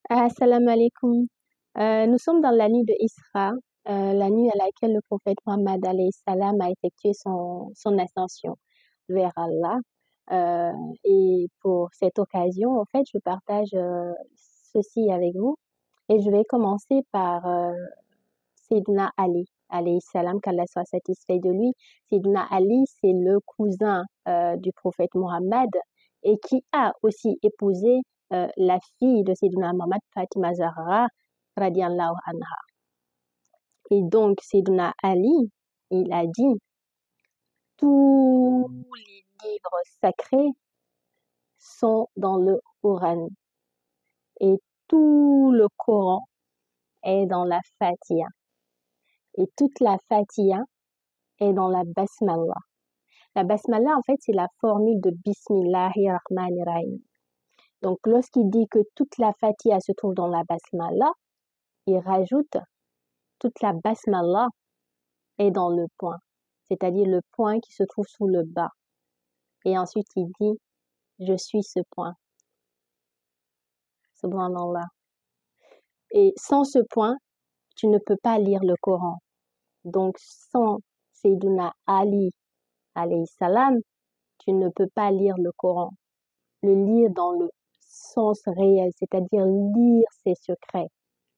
Assalamu alaikum. Nous sommes dans la nuit de Isra, la nuit à laquelle le prophète Mohammed alayhi salam a effectué son ascension vers Allah. Euh, et pour cette occasion, en fait, je partage ceci avec vous. Et je vais commencer par Sayyidina Ali, alayhi salam, qu'Allah soit satisfait de lui. Sayyidina Ali, c'est le cousin du prophète Mohammed et qui a aussi épousé la fille de Sayyidina Mohammed, Fatima Zahra, radiallahu anha. Et donc, Sayyidina Ali, il a dit, tous les livres sacrés sont dans le Coran et tout le Coran est dans la Fatiha. Et toute la Fatiha est dans la Basmallah. La Basmallah, en fait, c'est la formule de Bismillahirrahmanirrahim. Donc, lorsqu'il dit que toute la Fatiha se trouve dans la Basmallah, il rajoute toute la Basmallah est dans le point, c'est-à-dire le point qui se trouve sous le bas. Et ensuite, il dit, je suis ce point. Subhanallah. Et sans ce point, tu ne peux pas lire le Coran. Donc, sans Sayyidina Ali, alayhi salam, tu ne peux pas lire le Coran. Le lire dans le sens réel, c'est-à-dire lire ses secrets,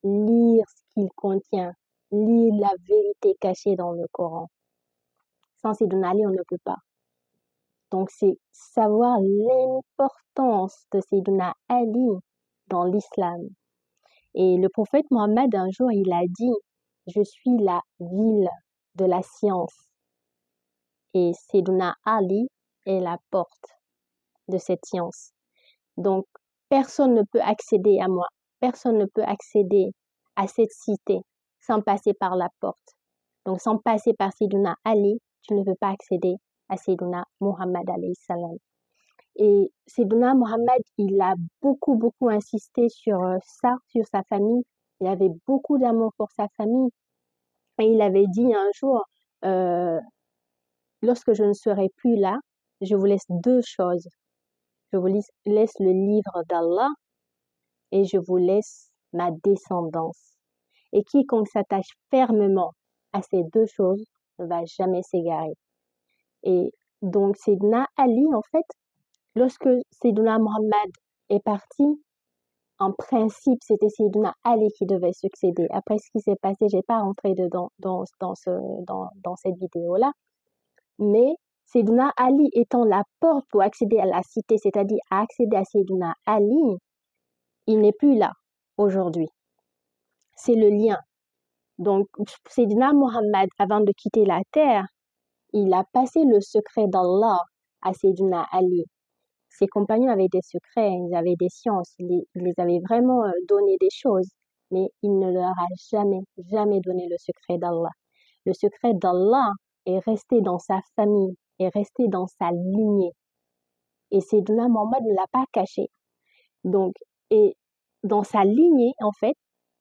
lire ce qu'il contient, lire la vérité cachée dans le Coran. Sans Sayyidina Ali, on ne peut pas. Donc, c'est savoir l'importance de Sayyidina Ali dans l'islam. Et le prophète Mohammed, un jour, il a dit, je suis la ville de la science. Et Sayyidina Ali est la porte de cette science. Donc, personne ne peut accéder à moi. Personne ne peut accéder à cette cité sans passer par la porte. Donc, sans passer par Sayyidina Ali, tu ne peux pas accéder à Sayyidina Muhammad alayhi salam. Et Sayyidina Muhammad, il a beaucoup insisté sur ça, sur sa famille. Il avait beaucoup d'amour pour sa famille. Et il avait dit un jour, lorsque je ne serai plus là, je vous laisse deux choses. Je vous laisse le livre d'Allah et je vous laisse ma descendance. Et quiconque s'attache fermement à ces deux choses ne va jamais s'égarer. Et donc, Sayyidina Ali, en fait, lorsque Sayyidina Muhammad est parti, en principe, c'était Sayyidina Ali qui devait succéder. Après ce qui s'est passé, je n'ai pas rentré dedans dans cette vidéo-là. Mais Sayyidina Ali étant la porte pour accéder à la cité, c'est-à-dire à accéder à Sayyidina Ali, il n'est plus là aujourd'hui. C'est le lien. Donc, Sayyidina Muhammad, avant de quitter la terre, il a passé le secret d'Allah à Sayyidina Ali. Ses compagnons avaient des secrets, ils avaient des sciences, ils les avaient vraiment donné des choses, mais il ne leur a jamais donné le secret d'Allah. Le secret d'Allah est resté dans sa famille, est resté dans sa lignée. Et Sayyidina Muhammad ne l'a pas caché. Donc, et dans sa lignée, en fait,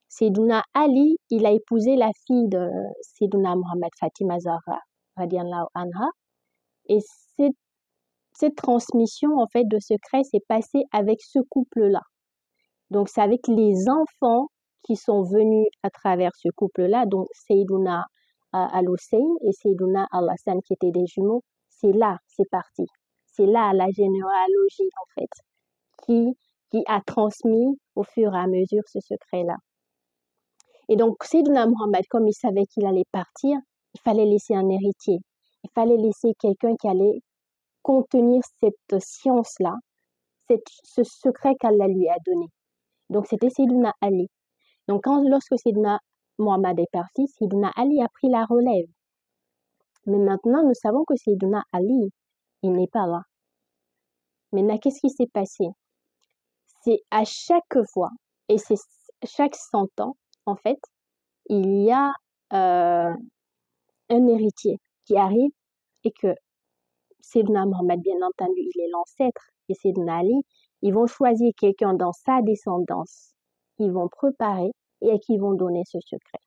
Sayyidina Ali, il a épousé la fille de Sayyidina Muhammad, Fatima Zahra, radiallahu anha, et cette transmission, en fait, de secret s'est passée avec ce couple-là. Donc, c'est avec les enfants qui sont venus à travers ce couple-là, donc Sayyiduna Al-Hussein et Sayyiduna Al-Hassan qui étaient des jumeaux. C'est là, c'est parti. C'est là la généalogie, en fait, qui a transmis au fur et à mesure ce secret-là. Et donc, Sayyiduna Muhammad, comme il savait qu'il allait partir, il fallait laisser un héritier. Il fallait laisser quelqu'un qui allait contenir cette science-là, ce secret qu'Allah lui a donné. Donc, c'était Sayyidina Ali. Donc, lorsque Sayyidina Muhammad est parti, Sayyidina Ali a pris la relève. Mais maintenant, nous savons que Sayyidina Ali, il n'est pas là. Maintenant, qu'est-ce qui s'est passé? C'est à chaque fois, et c'est chaque 100 ans, en fait, il y a un héritier qui arrive et que Sayyidina Muhammad, bien entendu, il est l'ancêtre et Sayyidina Ali, ils vont choisir quelqu'un dans sa descendance, ils vont préparer et à qui ils vont donner ce secret.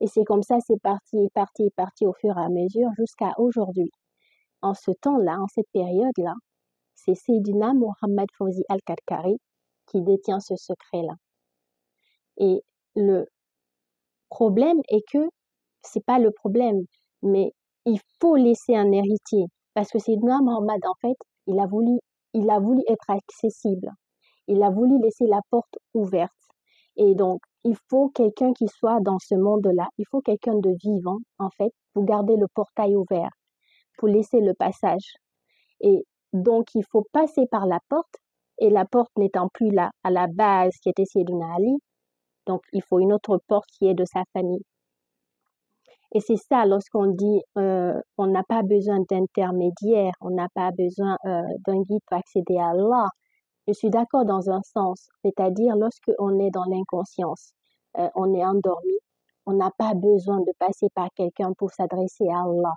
Et c'est comme ça, c'est parti au fur et à mesure jusqu'à aujourd'hui. En ce temps-là, en cette période-là, c'est Sayyidina Muhammad Fawzi Al-Karkari qui détient ce secret-là. Et le problème est que c'est pas le problème, mais il faut laisser un héritier. Parce que Sayyidina Muhammad, en fait, il a voulu être accessible. Il a voulu laisser la porte ouverte. Et donc, il faut quelqu'un qui soit dans ce monde-là. Il faut quelqu'un de vivant, en fait, pour garder le portail ouvert, pour laisser le passage. Et donc, il faut passer par la porte. Et la porte n'étant plus là, à la base, qui était Sayyidina Ali, donc il faut une autre porte qui est de sa famille. Et c'est ça, lorsqu'on dit on n'a pas besoin d'intermédiaire, on n'a pas besoin d'un guide pour accéder à Allah. Je suis d'accord dans un sens, c'est-à-dire lorsque on est dans l'inconscience, on est endormi, on n'a pas besoin de passer par quelqu'un pour s'adresser à Allah.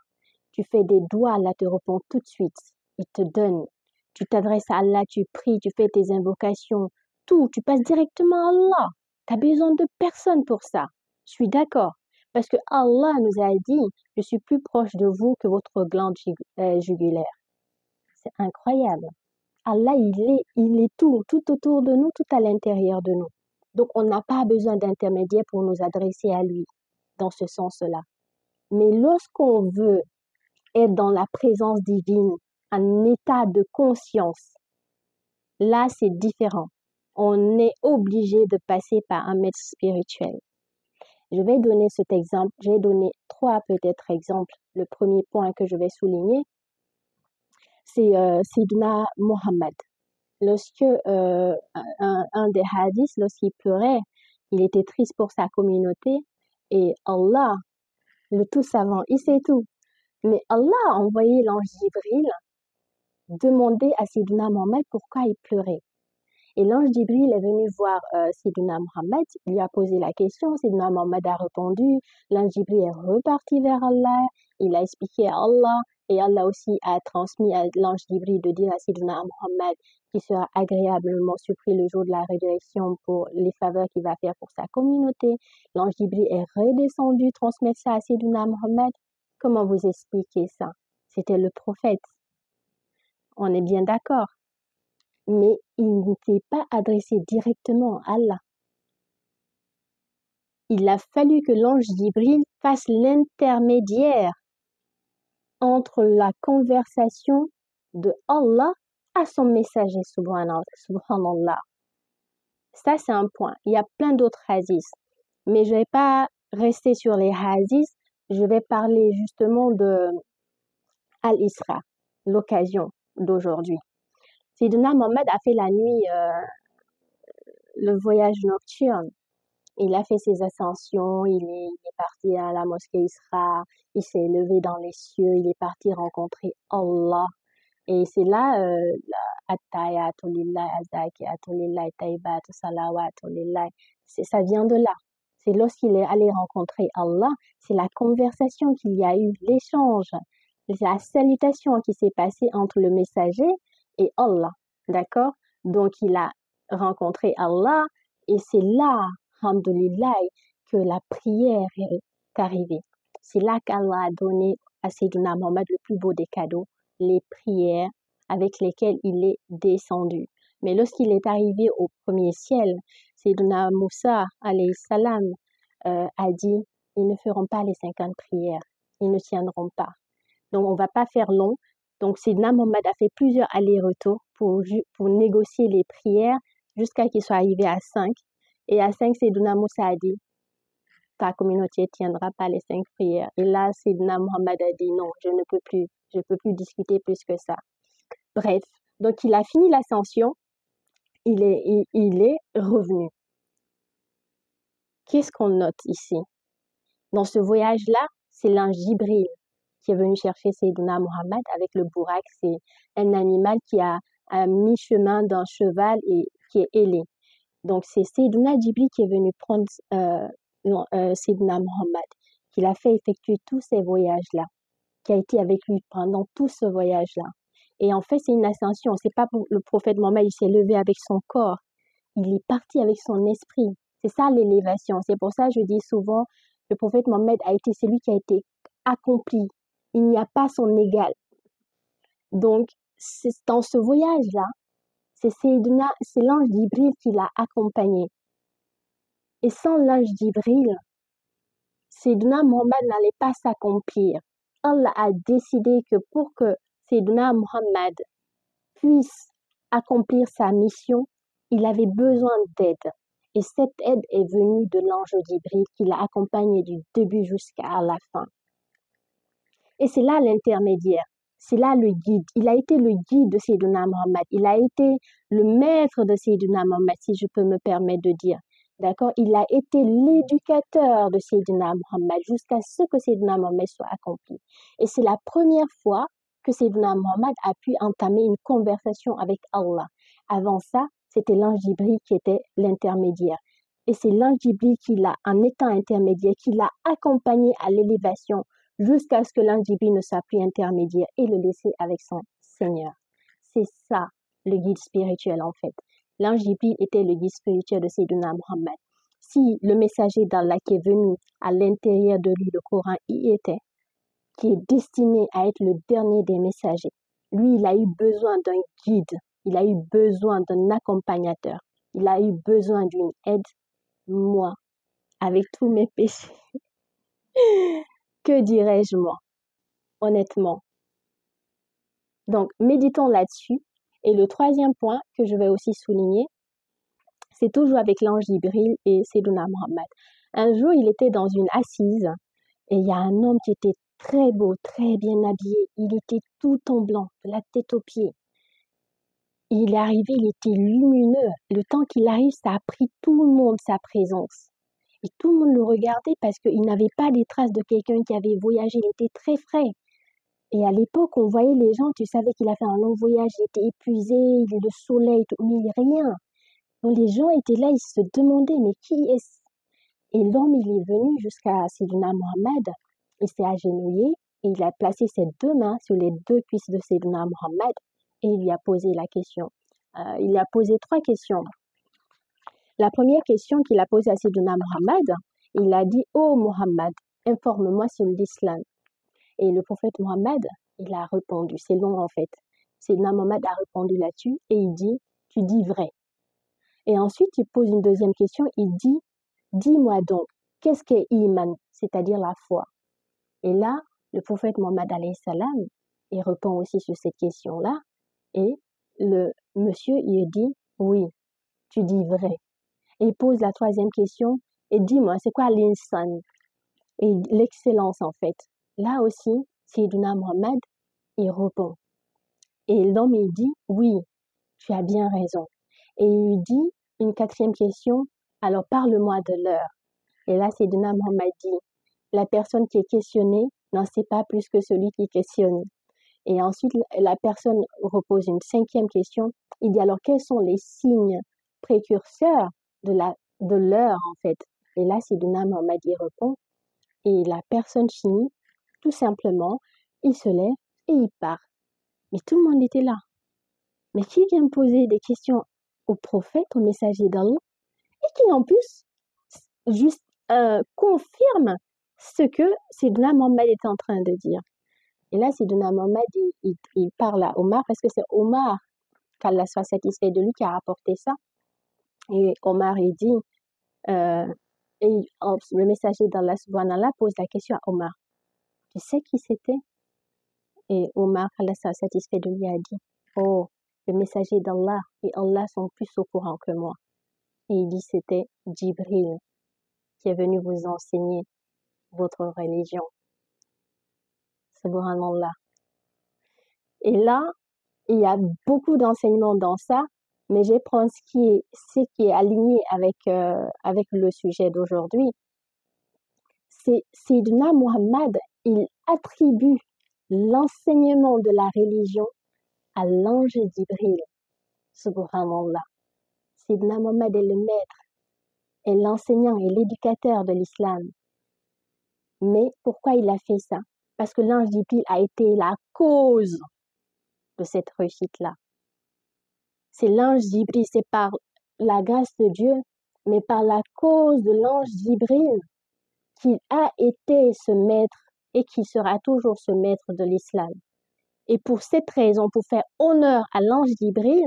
Tu fais des doigts, Allah te répond tout de suite, il te donne. Tu t'adresses à Allah, tu pries, tu fais tes invocations, tout, tu passes directement à Allah. Tu n'as besoin de personne pour ça. Je suis d'accord. Parce que Allah nous a dit, je suis plus proche de vous que votre glande jugulaire. C'est incroyable. Allah, il est tout autour de nous, tout à l'intérieur de nous. Donc, on n'a pas besoin d'intermédiaire pour nous adresser à lui, dans ce sens-là. Mais lorsqu'on veut être dans la présence divine, un état de conscience, là, c'est différent. On est obligé de passer par un maître spirituel. Je vais donner cet exemple. Je vais donner 3 peut-être exemples. Le premier point que je vais souligner, c'est Sidna Mohammed. Lorsque un des hadiths, lorsqu'il pleurait, il était triste pour sa communauté et Allah, le tout savant, il sait tout. Mais Allah a envoyé l'ange Jibril demander à Sidna Mohammed pourquoi il pleurait. Et l'ange Jibril est venu voir Sidna Mohammed, il lui a posé la question, Sidna Mohammed a répondu, l'ange Jibril est reparti vers Allah, il a expliqué à Allah, et Allah aussi a transmis à l'ange Jibril de dire à Sidna Mohammed qu'il sera agréablement surpris le jour de la résurrection pour les faveurs qu'il va faire pour sa communauté. L'ange Jibril est redescendu transmettre ça à Sidna Mohammed. Comment vous expliquez ça? C'était le prophète. On est bien d'accord. Mais il ne s'est pas adressé directement à Allah. Il a fallu que l'ange Jibril fasse l'intermédiaire entre la conversation de Allah à son messager, subhanallah. Ça, c'est un point. Il y a plein d'autres hadiths. Mais je ne vais pas rester sur les hadiths. Je vais parler justement de Al-Isra, l'occasion d'aujourd'hui. Sayyidina Mohammed a fait la nuit le voyage nocturne. Il a fait ses ascensions, il est parti à la mosquée Isra, il s'est élevé dans les cieux, il est parti rencontrer Allah. Et c'est là, Attayatu lillahi, Azakiyatu lillahi, Tayyibatu salawatu lillahi. Ça vient de là. C'est lorsqu'il est allé rencontrer Allah, c'est la conversation qu'il y a eu, l'échange, la salutation qui s'est passée entre le messager et Allah. D'accord? Donc, il a rencontré Allah et c'est là, alhamdoulilah, que la prière est arrivée. C'est là qu'Allah a donné à Sayyidina Mohammed le plus beau des cadeaux, les prières avec lesquelles il est descendu. Mais lorsqu'il est arrivé au premier ciel, Sayyidina Moussa, alayhi salam, a dit, ils ne feront pas les 50 prières, ils ne tiendront pas. Donc, on ne va pas faire long. Donc, Sayyidina Mohammed a fait plusieurs allers-retours pour négocier les prières jusqu'à qu'il soit arrivé à 5. Et à 5, Sayyidina Moussa a dit, ta communauté ne tiendra pas les 5 prières. Et là, Sayyidina Mohammed a dit, non, je ne peux plus, je peux plus discuter plus que ça. Bref, donc il a fini l'ascension, il est revenu. Qu'est-ce qu'on note ici? Dans ce voyage-là, c'est l'ange Jibril qui est venu chercher Sayyidina Mohammed avec le bourak. C'est un animal qui a à mi-chemin d'un cheval et qui est ailé. Donc, c'est Sayyidina Jibril qui est venu prendre Sayyidina Mohammed, qui l'a fait effectuer tous ces voyages-là, qui a été avec lui pendant tout ce voyage-là. Et en fait, c'est une ascension. C'est pas pour le prophète Mohammed, il s'est levé avec son corps. Il est parti avec son esprit. C'est ça l'élévation. C'est pour ça que je dis souvent, le prophète Mohammed a été celui qui a été accompli. Il n'y a pas son égal. Donc, dans ce voyage-là, c'est l'ange Jibril qui l'a accompagné. Et sans l'ange Jibril, Sayyidina Muhammad n'allait pas s'accomplir. Allah a décidé que pour que Sayyidina Muhammad puisse accomplir sa mission, il avait besoin d'aide. Et cette aide est venue de l'ange Jibril qui l'a accompagné du début jusqu'à la fin. Et c'est là l'intermédiaire, c'est là le guide. Il a été le guide de Sayyidina Muhammad, il a été le maître de Sayyidina Muhammad, si je peux me permettre de dire. D'accord? Il a été l'éducateur de Sayyidina Muhammad jusqu'à ce que Sayyidina Muhammad soit accompli. Et c'est la première fois que Sayyidina Muhammad a pu entamer une conversation avec Allah. Avant ça, c'était l'ange Jibril qui était l'intermédiaire. Et c'est l'ange Jibril qui l'a, en étant intermédiaire, qui l'a accompagné à l'élévation jusqu'à ce que l'ange Jibril ne soit plus intermédiaire et le laisser avec son Seigneur. C'est ça, le guide spirituel en fait. L'ange Jibril était le guide spirituel de Sayyidina Muhammad. Si le messager d'Allah qui est venu à l'intérieur de lui, le Coran y était, qui est destiné à être le dernier des messagers, lui, il a eu besoin d'un guide, il a eu besoin d'un accompagnateur, il a eu besoin d'une aide, moi, avec tous mes péchés. Que dirais-je moi, honnêtement? Donc, méditons là-dessus. Et le troisième point que je vais aussi souligner, c'est toujours avec l'ange Jibril et Sayyidina Muhammad. Un jour, il était dans une assise et il y a un homme qui était très beau, très bien habillé. Il était tout en blanc, de la tête aux pieds. Il est arrivé, il était lumineux. Le temps qu'il arrive, ça a pris tout le monde, sa présence. Et tout le monde le regardait parce qu'il n'avait pas des traces de quelqu'un qui avait voyagé. Il était très frais. Et à l'époque, on voyait les gens, tu savais qu'il a fait un long voyage, il était épuisé, il est le soleil, tout, mais rien. Donc les gens étaient là, ils se demandaient, mais qui est-ce? Et l'homme, il est venu jusqu'à Sayyidina Muhammad, il s'est agenouillé, et il a placé ses deux mains sur les deux cuisses de Sayyidina Muhammad, et il lui a posé la question. Il lui a posé trois questions. La première question qu'il a posée à Sayyidina Muhammad, il a dit, « Oh Muhammad, informe-moi sur l'islam. » Et le prophète Mohammed, il a répondu, c'est long en fait. Sayyidina Mohammed a répondu là-dessus et il dit, tu dis vrai. Et ensuite, il pose une deuxième question, il dit, dis-moi donc, qu'est-ce qu'est Iman, c'est-à-dire la foi? Et là, le prophète Mohammed alayhi salam, il répond aussi sur cette question-là et le monsieur, il dit, oui, tu dis vrai. Et il pose la troisième question et dis-moi, c'est quoi l'insan? Et l'excellence en fait. Là aussi, Sayyidina Muhammad, il répond. Et l'homme, il dit, oui, tu as bien raison. Et il lui dit une quatrième question, alors parle-moi de l'heure. Et là, Sayyidina Muhammad dit, la personne qui est questionnée n'en sait pas plus que celui qui questionne. Et ensuite, la personne repose une cinquième question. Il dit, alors quels sont les signes précurseurs de l'heure en fait? Et là, Sayyidina Muhammad y répond. Et la personne finit, tout simplement, il se lève et il part. Mais tout le monde était là. Mais qui vient poser des questions au prophète, au messager d'Allah, et qui en plus juste confirme ce que Sayyidina Muhammad est en train de dire. Et là, Sayyidina Muhammad, il parle à Omar, parce que c'est Omar, qu'Allah soit satisfait de lui, qui a rapporté ça. Et Omar, il dit, et le messager d'Allah subhanallah pose la question à Omar. Tu sais qui c'était? Et Omar, Allah soit satisfait de lui, a dit, oh, le messager d'Allah et Allah sont plus au courant que moi. Et il dit, c'était Jibril qui est venu vous enseigner votre religion. Subhanallah. Et là, il y a beaucoup d'enseignements dans ça, mais je prends ce qui est aligné avec le sujet d'aujourd'hui. C'est Sayyidina Muhammad, il attribue l'enseignement de la religion à l'ange Jibril. Subhanallah. Sayyidina Muhammad est le maître, est l'enseignant et l'éducateur de l'islam. Mais pourquoi il a fait ça? Parce que l'ange Jibril a été la cause de cette réussite-là. C'est l'ange Jibril, c'est par la grâce de Dieu, mais par la cause de l'ange Jibril qu'il a été ce maître et qui sera toujours ce maître de l'islam. Et pour cette raison, pour faire honneur à l'ange Jibril,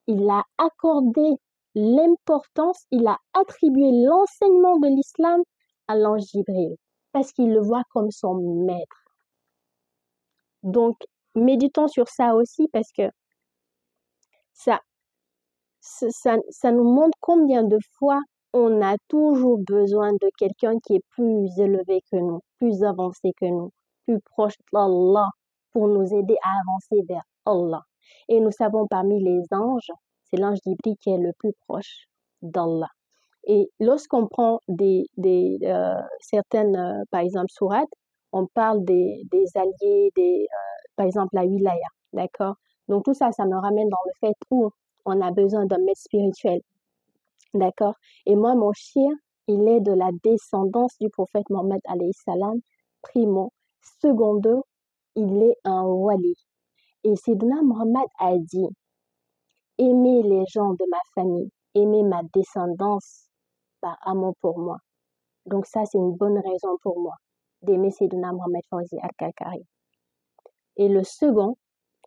il a accordé l'importance, il a attribué l'enseignement de l'islam à l'ange Jibril, parce qu'il le voit comme son maître. Donc, méditons sur ça aussi, parce que ça, ça nous montre combien de fois on a toujours besoin de quelqu'un qui est plus élevé que nous, plus avancé que nous, plus proche d'Allah pour nous aider à avancer vers Allah. Et nous savons parmi les anges, c'est l'ange Jibril qui est le plus proche d'Allah. Et lorsqu'on prend certaines, par exemple, sourates, on parle des alliés, par exemple, la wilaya, d'accord? Donc tout ça, ça me ramène dans le fait où on a besoin d'un maître spirituel, d'accord? Et moi, mon chien, il est de la descendance du prophète Mohammed alayhi salam, primo. Secondo, il est un wali. Et Sidna Mohammed a dit, aimer les gens de ma famille, aimer ma descendance par amour pour moi. Donc ça, c'est une bonne raison pour moi d'aimer Sidna Mohammed Fawzi Al-Kakari. Et le second,